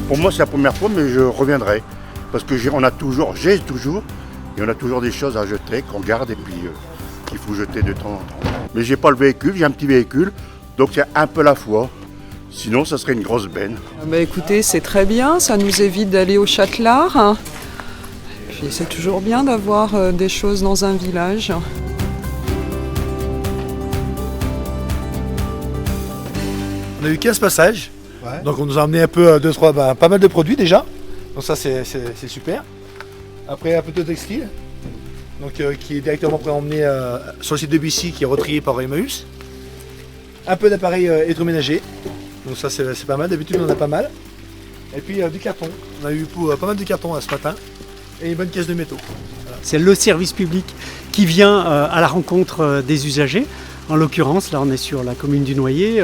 Pour moi, c'est la première fois, mais je reviendrai. Parce que j'ai toujours, et on a toujours des choses à jeter, qu'on garde et puis qu'il faut jeter de temps en temps. Mais j'ai pas le véhicule, j'ai un petit véhicule, donc c'est un peu la foi. Sinon, ça serait une grosse benne. Écoutez, c'est très bien, ça nous évite d'aller au Châtelard. Puis c'est toujours bien d'avoir des choses dans un village. On a eu 15 passages, donc on nous a emmené un peu, pas mal de produits déjà. Donc ça c'est super. Après un peu de textile, donc, qui est directement emmené sur le site de Bussy, qui est retrié par Emmaüs. Un peu d'appareils électroménagers, donc ça c'est pas mal, d'habitude on en a pas mal. Et puis du carton, on a eu pas mal de carton ce matin, et une bonne caisse de métaux. Voilà. C'est le service public qui vient à la rencontre des usagers. En l'occurrence, là on est sur la commune du Noyer,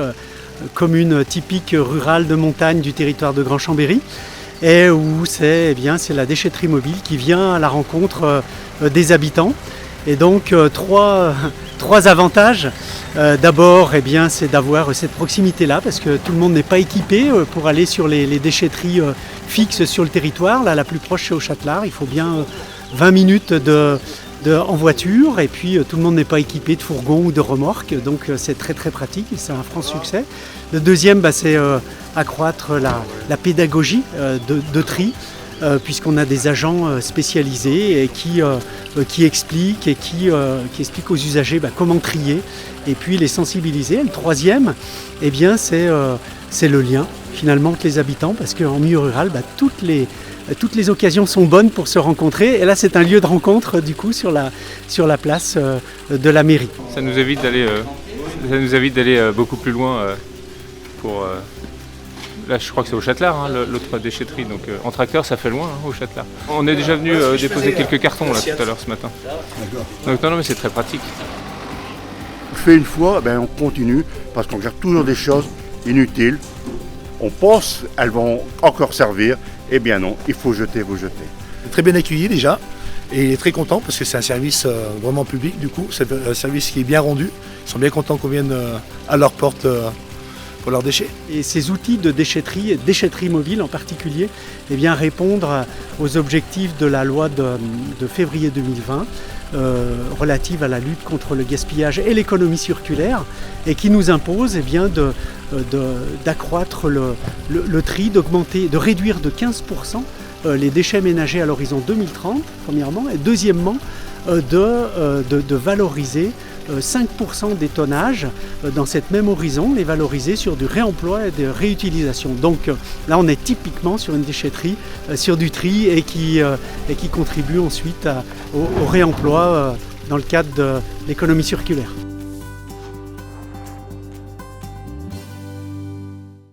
commune typique rurale de montagne du territoire de Grand Chambéry, et où c'est la déchetterie mobile qui vient à la rencontre des habitants. Et donc trois avantages. D'abord, c'est d'avoir cette proximité-là, parce que tout le monde n'est pas équipé pour aller sur les déchetteries fixes sur le territoire. Là, la plus proche, c'est au Châtelard. Il faut bien 20 minutes en voiture, et puis tout le monde n'est pas équipé de fourgon ou de remorque, donc c'est très très pratique, c'est un franc succès. Le deuxième, c'est accroître la pédagogie de tri, puisqu'on a des agents spécialisés et qui expliquent aux usagers les trier et puis les sensibiliser. Et le troisième, c'est le lien finalement entre les habitants, parce qu'en milieu rural, toutes les occasions sont bonnes pour se rencontrer, et là c'est un lieu de rencontre du coup sur la place de la mairie. Ça nous évite d'aller beaucoup plus loin là je crois que c'est au Châtelard, l'autre déchetterie, donc en tracteur ça fait loin au Châtelard. On est déjà venu déposer quelques cartons là tout à l'heure ce matin. Donc non mais c'est très pratique. Fait une fois, on continue, parce qu'on garde toujours des choses inutiles. On pense qu'elles vont encore servir, eh bien non, il faut jeter, vous jeter. Très bien accueilli déjà, et il est très content parce que c'est un service vraiment public du coup, c'est un service qui est bien rendu. Ils sont bien contents qu'on vienne à leur porte pour leurs déchets. Et ces outils de déchetterie mobile en particulier, répondre aux objectifs de la loi de février 2020 relative à la lutte contre le gaspillage et l'économie circulaire, et qui nous impose d'accroître le tri, de réduire de 15% les déchets ménagers à l'horizon 2030, premièrement, et deuxièmement, de valoriser 5% des tonnages dans cette même horizon, les valoriser sur du réemploi et de réutilisation. Donc là on est typiquement sur une déchetterie, sur du tri, et qui contribue ensuite au réemploi dans le cadre de l'économie circulaire.